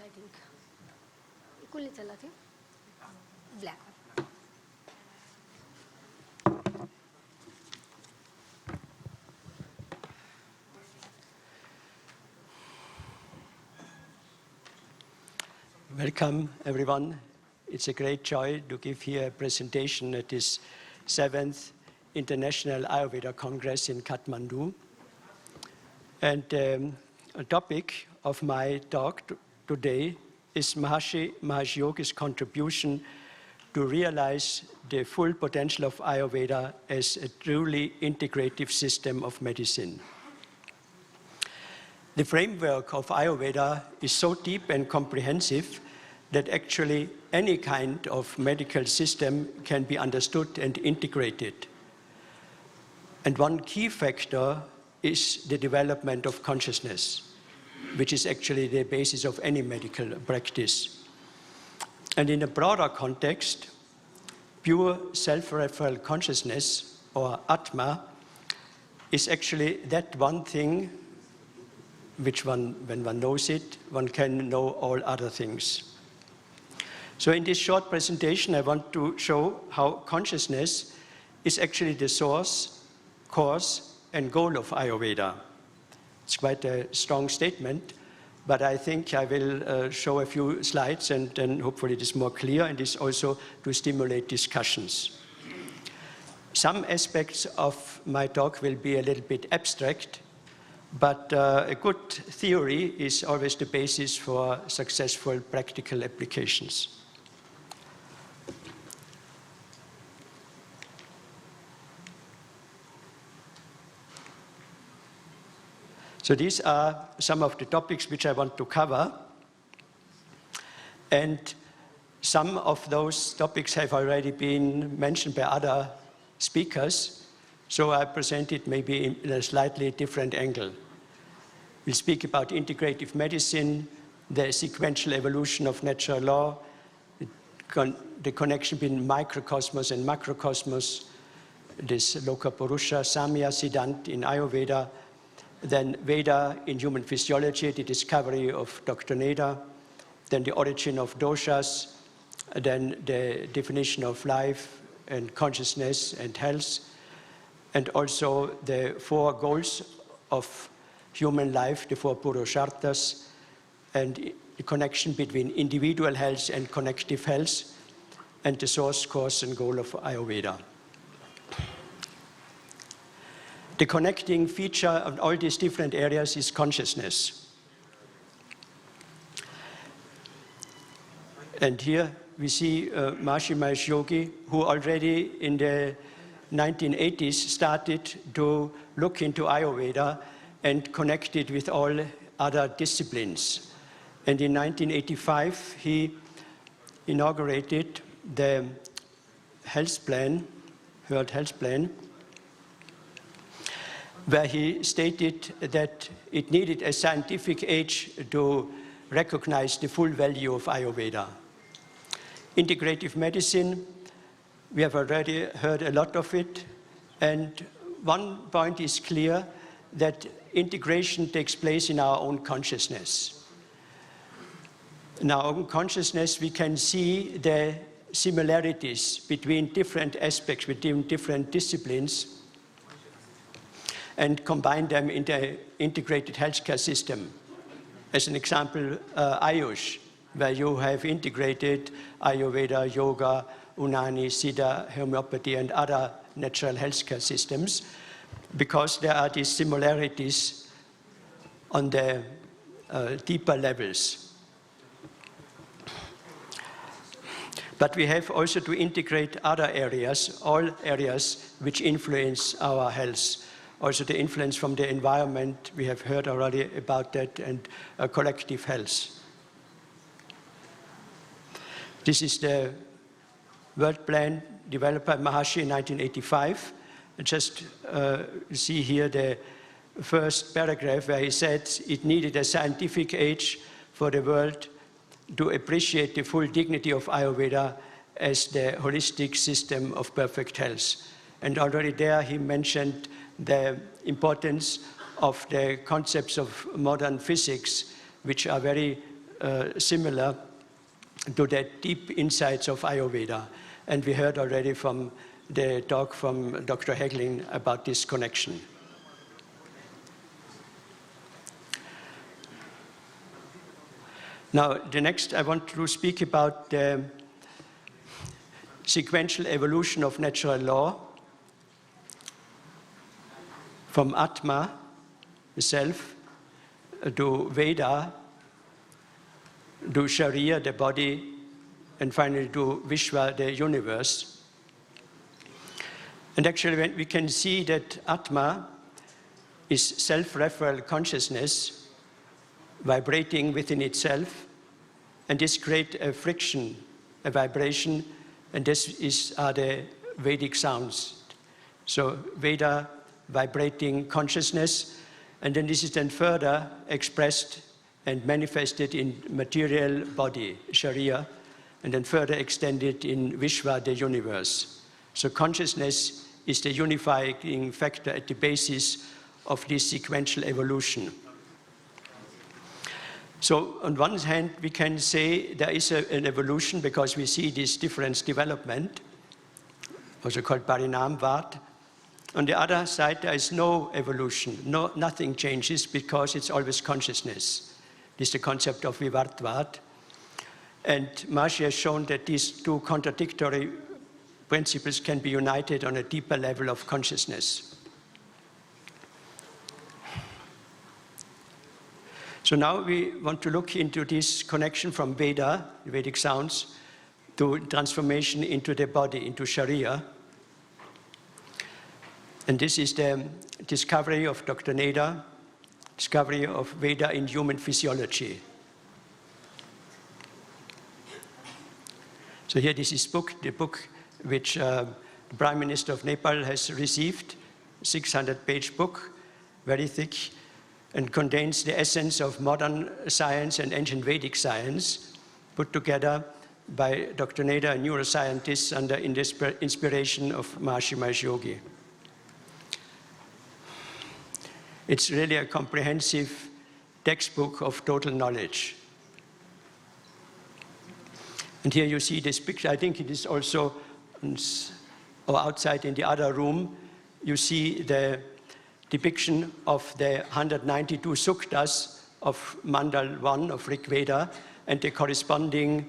I think. Kulli chala thi. Black. Welcome, everyone. It's a great joy to give here a presentation at this 7th International Ayurveda Congress in Kathmandu. And a topic of my talk today is Maharishi Yogi's contribution to realize the full potential of Ayurveda as a truly integrative system of medicine. The framework of Ayurveda is so deep and comprehensive that actually any kind of medical system can be understood and integrated. And one key factor is the development of consciousness, which is actually the basis of any medical practice. And in a broader context, pure self-referential consciousness, or Atma, is actually that one thing which when one knows it, one can know all other things. So in this short presentation, I want to show how consciousness is actually the source, cause, and goal of Ayurveda. It's quite a strong statement, but I think I will show a few slides and then hopefully it is more clear, and it's also to stimulate discussions. Some aspects of my talk will be a little bit abstract, but a good theory is always the basis for successful practical applications. So these are some of the topics which I want to cover. And some of those topics have already been mentioned by other speakers. So I present it maybe in a slightly different angle. We'll speak about integrative medicine, the sequential evolution of natural law, the connection between microcosmos and macrocosmos, this Loka Purusha, Samya Siddhant in Ayurveda, then Veda in human physiology, the discovery of Dr. Neda, then the origin of doshas, then the definition of life and consciousness and health, and also the 4 goals of human life, the 4 Purusharthas, and the connection between individual health and collective health, and the source, cause, and goal of Ayurveda. The connecting feature of all these different areas is consciousness. And here we see Maharishi Yogi, who already in the 1980s started to look into Ayurveda and connect it with all other disciplines. And in 1985, he inaugurated the health plan, World Health Plan, where he stated that it needed a scientific age to recognize the full value of Ayurveda. Integrative medicine, we have already heard a lot of it, and one point is clear, that integration takes place in our own consciousness. In our own consciousness, we can see the similarities between different aspects, between different disciplines, and combine them in the integrated healthcare system. As an example, Ayush, where you have integrated Ayurveda, yoga, Unani, Siddha, homeopathy, and other natural healthcare systems, because there are these similarities on the deeper levels. But we have also to integrate other areas, all areas which influence our health. Also the influence from the environment, we have heard already about that, and collective health. This is the World Plan developed by Maharishi in 1985. And just see here the first paragraph where he said it needed a scientific age for the world to appreciate the full dignity of Ayurveda as the holistic system of perfect health. And already there he mentioned the importance of the concepts of modern physics, which are very similar to the deep insights of Ayurveda. And we heard already from the talk from Dr. Hegling about this connection. Now, the next I want to speak about the sequential evolution of natural law from Atma, the self, to Veda, to Sharia, the body, and finally to Vishwa, the universe. And actually, when we can see that Atma is self-referral consciousness vibrating within itself, and this creates a friction, a vibration, and this are the Vedic sounds. So Veda, vibrating consciousness, and then this is then further expressed and manifested in material body, Sharia, and then further extended in Vishwa, the universe. So consciousness is the unifying factor at the basis of this sequential evolution. So on one hand, we can say there is an evolution because we see this difference development, also called Parinamvad. On the other side, there is no evolution, nothing changes because it's always consciousness. This is the concept of Vivartvad. And Maharishi has shown that these two contradictory principles can be united on a deeper level of consciousness. So now we want to look into this connection from Veda, Vedic sounds, to transformation into the body, into Sharia. And this is the discovery of Dr. Neda, discovery of Veda in human physiology. So here this is the book which the Prime Minister of Nepal has received, 600-page book, very thick, and contains the essence of modern science and ancient Vedic science, put together by Dr. Neda, a neuroscientist under inspiration of Maharishi Mahesh Yogi. It's really a comprehensive textbook of total knowledge. And here you see this picture. I think it is also or outside in the other room. You see the depiction of the 192 suktas of Mandal 1 of Rig Veda and the corresponding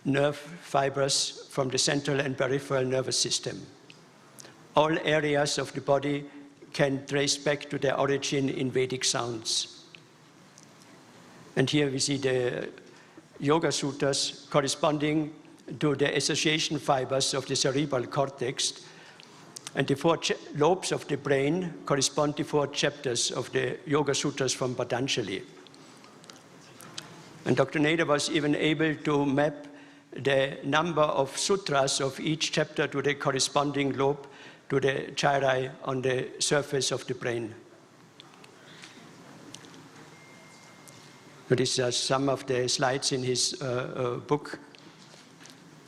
nerve fibers from the central and peripheral nervous system. All areas of the body can trace back to their origin in Vedic sounds. And here we see the Yoga Sutras corresponding to the association fibers of the cerebral cortex, and the 4 lobes of the brain correspond to 4 chapters of the Yoga Sutras from Patanjali. And Dr. Neda was even able to map the number of sutras of each chapter to the corresponding lobe, to the gyri on the surface of the brain. So these are some of the slides in his book.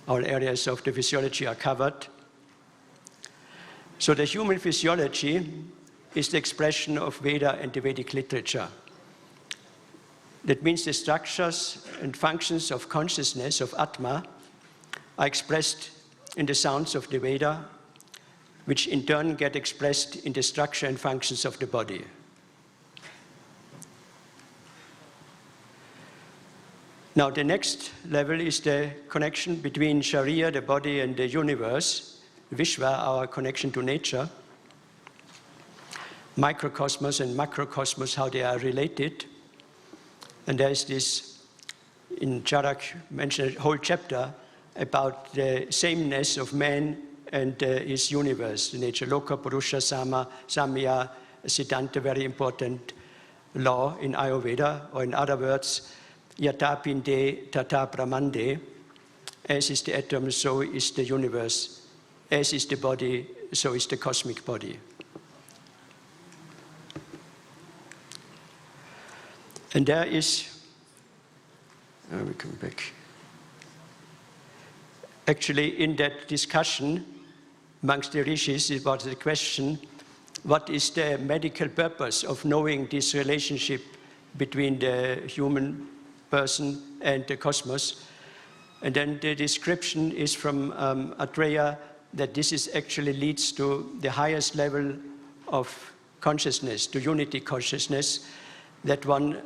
All areas of the physiology are covered. So the human physiology is the expression of Veda and the Vedic literature. That means the structures and functions of consciousness, of Atma, are expressed in the sounds of the Veda, which in turn get expressed in the structure and functions of the body. Now the next level is the connection between Sharia, the body, and the universe, Vishwa, our connection to nature, microcosmos and macrocosmos, how they are related. And there is this, in Charak mentioned a whole chapter about the sameness of man and his universe, the nature, Loka, Purusha, Sama, Samya, Siddhanta, very important law in Ayurveda, or in other words, Yata Pinde, Tata Brahmande, as is the atom, so is the universe. As is the body, so is the cosmic body. And there is, we come back. Actually, in that discussion amongst the rishis, it was the question, what is the medical purpose of knowing this relationship between the human person and the cosmos. And then the description is from Atreya that this is actually leads to the highest level of consciousness, to unity consciousness, that one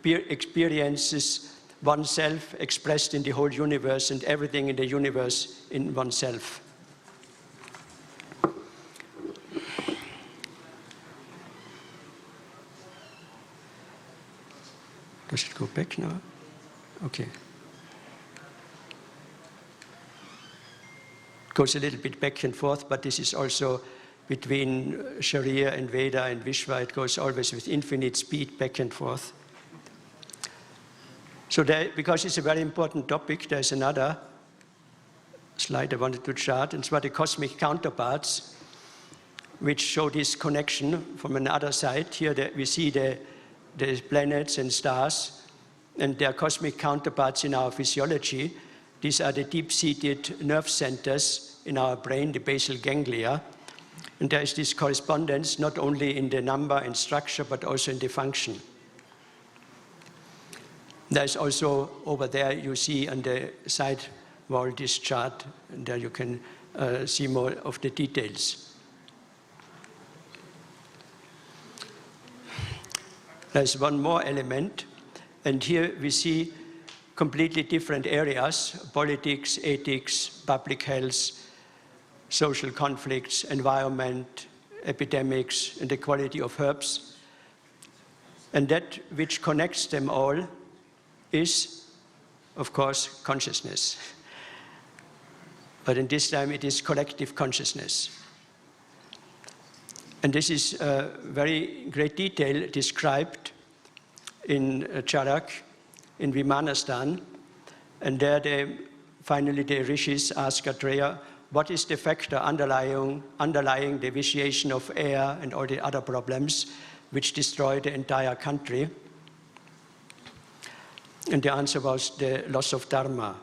experiences oneself expressed in the whole universe and everything in the universe in oneself. Does it go back now? Okay. Goes a little bit back and forth, but this is also between Sharia and Veda and Vishwa. It goes always with infinite speed back and forth. So because it's a very important topic, there's another slide I wanted to chart, and it's about the cosmic counterparts, which show this connection from another side. Here we see the planets and stars, and their cosmic counterparts in our physiology. These are the deep-seated nerve centers in our brain, the basal ganglia. And there is this correspondence not only in the number and structure, but also in the function. There's also, over there, you see on the side wall this chart, and there you can see more of the details. There's one more element, and here we see completely different areas: politics, ethics, public health, social conflicts, environment, epidemics, and the quality of herbs. And that which connects them all is, of course, consciousness. But in this time, it is collective consciousness. And this is very great detail described in Charak, in Vimanastan. And there finally the rishis ask Atreya, what is the factor underlying the vitiation of air and all the other problems which destroy the entire country? And the answer was the loss of dharma,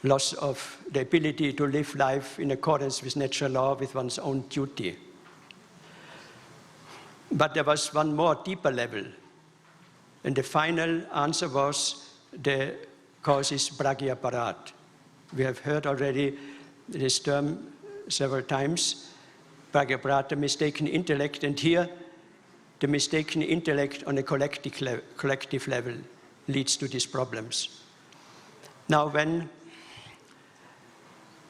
loss of the ability to live life in accordance with natural law, with one's own duty. But there was one more deeper level. And the final answer was the cause is pragyaparat. We have heard already this term several times, pragyaparat, the mistaken intellect, and here the mistaken intellect on a collective level leads to these problems. Now, when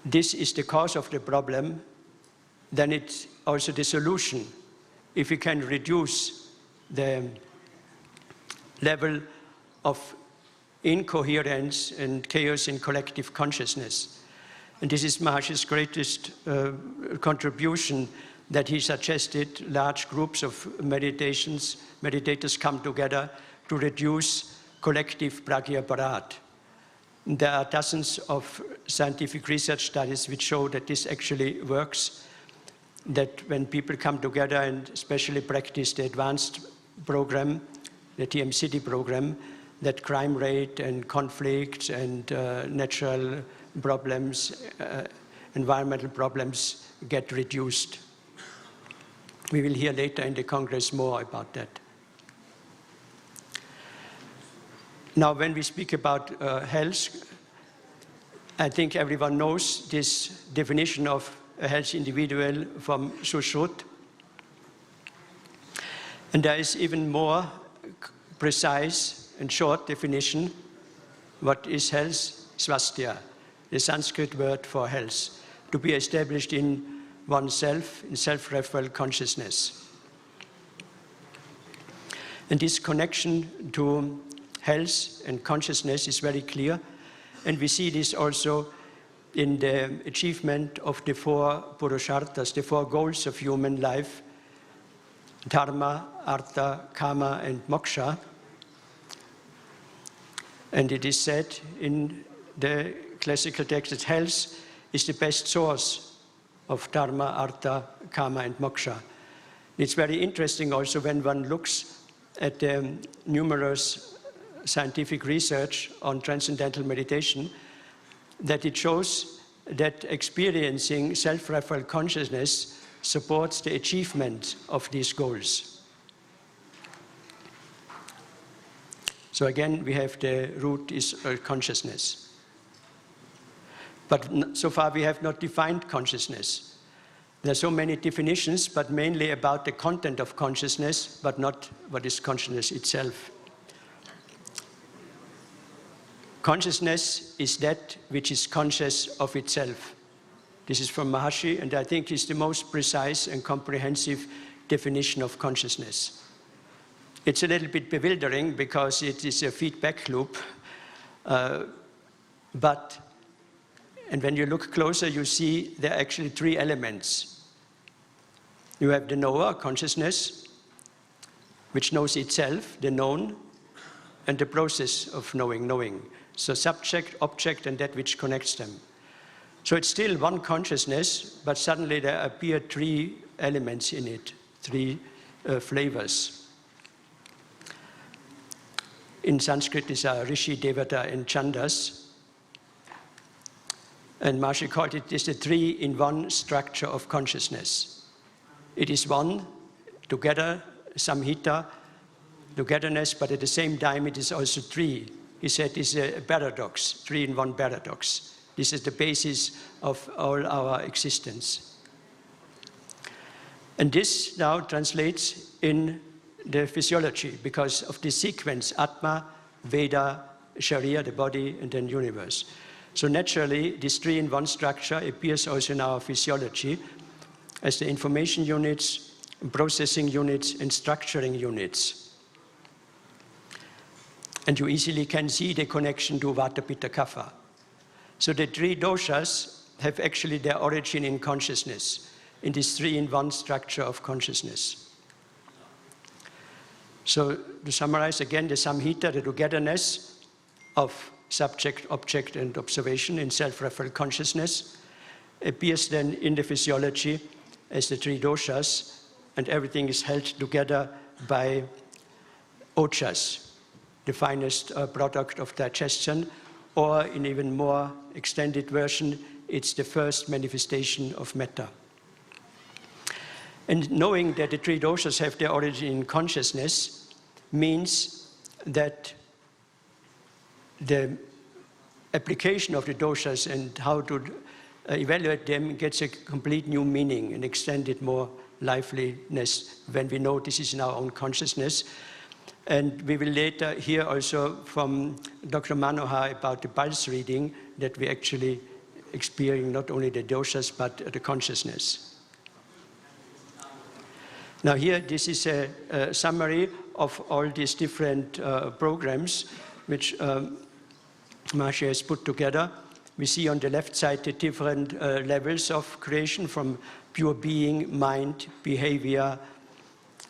this is the cause of the problem, then it's also the solution. If we can reduce the level of incoherence and chaos in collective consciousness. And this is Maharishi's greatest contribution, that he suggested large groups of meditators come together to reduce collective pragyaparat. There are dozens of scientific research studies which show that this actually works, that when people come together and especially practice the advanced program, the TM-City program, that crime rate and conflicts and natural problems, environmental problems get reduced. We will hear later in the Congress more about that. Now, when we speak about health, I think everyone knows this definition of a healthy individual from Sushruta. And there is even more precise and short definition. What is health? Swasthya, the Sanskrit word for health, to be established in oneself, in self-referral consciousness. And this connection to health and consciousness is very clear, and we see this also in the achievement of the 4 purusharthas, the 4 goals of human life: dharma, artha, kama, and moksha. And it is said in the classical text that health is the best source of dharma, artha, kama, and moksha. It's very interesting also when one looks at the numerous scientific research on transcendental meditation, that it shows that experiencing self-referral consciousness supports the achievement of these goals. So again, we have the root is consciousness. But so far we have not defined consciousness. There are so many definitions, but mainly about the content of consciousness, but not what is consciousness itself. Consciousness is that which is conscious of itself. This is from Maharishi, and I think it's the most precise and comprehensive definition of consciousness. It's a little bit bewildering because it is a feedback loop, and when you look closer, you see there are actually three elements. You have the knower, consciousness, which knows itself, the known, and the process of knowing. So subject, object, and that which connects them. So it's still one consciousness, but suddenly there appear three elements in it, three flavors. In Sanskrit, these are Rishi, Devata, and Chandas. And Maharishi called it the three-in-one structure of consciousness. It is one, together, samhita, togetherness, but at the same time it is also three. He said it's a paradox, three-in-one paradox. This is the basis of all our existence. And this now translates in the physiology because of the sequence, Atma, Veda, Sharia, the body, and then universe. So naturally, this three-in-one structure appears also in our physiology as the information units, processing units, and structuring units. And you easily can see the connection to Vata, Pitta, Kapha. So the three doshas have actually their origin in consciousness, in this three-in-one structure of consciousness. So to summarize again, the samhita, the togetherness of subject, object, and observation in self-referred consciousness, appears then in the physiology as the three doshas, and everything is held together by ojas, the finest product of digestion, or in even more extended version, it's the first manifestation of metta. And knowing that the three doshas have their origin in consciousness means that the application of the doshas and how to evaluate them gets a complete new meaning and extended more liveliness when we know this is in our own consciousness. And we will later hear also from Dr. Manohar about the pulse reading that we actually experience not only the doshas but the consciousness. Now here, this is a summary of all these different programs which Maharishi has put together. We see on the left side the different levels of creation from pure being, mind, behavior,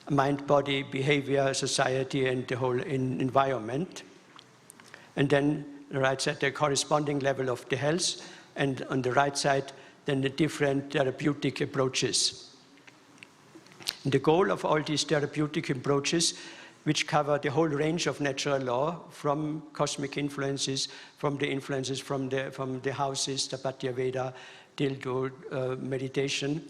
mind, body, behavior, society, and the whole environment. And then on the right side, the corresponding level of the health, and on the right side, then the different therapeutic approaches. And the goal of all these therapeutic approaches, which cover the whole range of natural law, from cosmic influences, from the influences from the houses, the Patya Veda, till to meditation.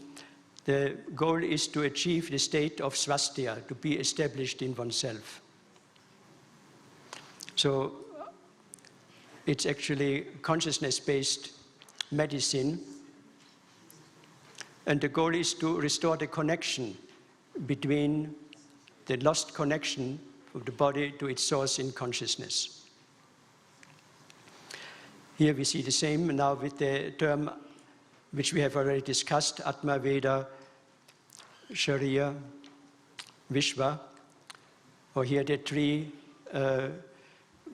The goal is to achieve the state of swasthya, to be established in oneself. So it's actually consciousness-based medicine, and the goal is to restore the connection between the lost connection of the body to its source in consciousness. Here we see the same now with the term which we have already discussed, Atma, Veda, Sharia, Vishwa, or here the three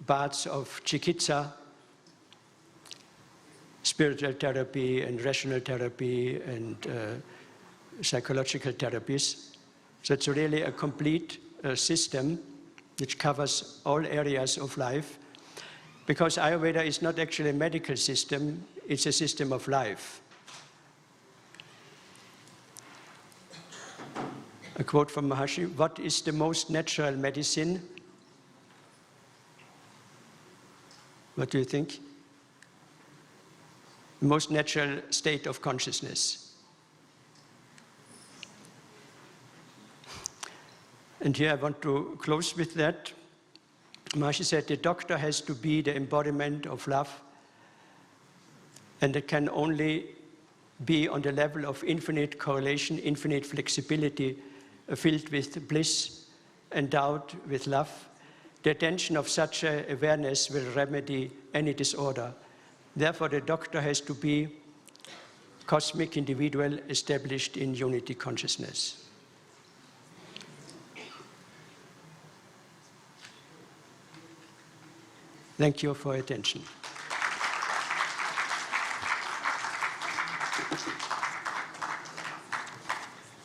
parts of Chikitsa, spiritual therapy and rational therapy and psychological therapies. So it's really a complete system which covers all areas of life, because Ayurveda is not actually a medical system, it's a system of life. A quote from Maharishi: "What is the most natural medicine?" What do you think? The most natural state of consciousness. And here I want to close with that. Maharishi said the doctor has to be the embodiment of love, and it can only be on the level of infinite correlation, infinite flexibility, filled with bliss, endowed with love. The attention of such awareness will remedy any disorder. Therefore, the doctor has to be cosmic individual established in unity consciousness. Thank you for your attention.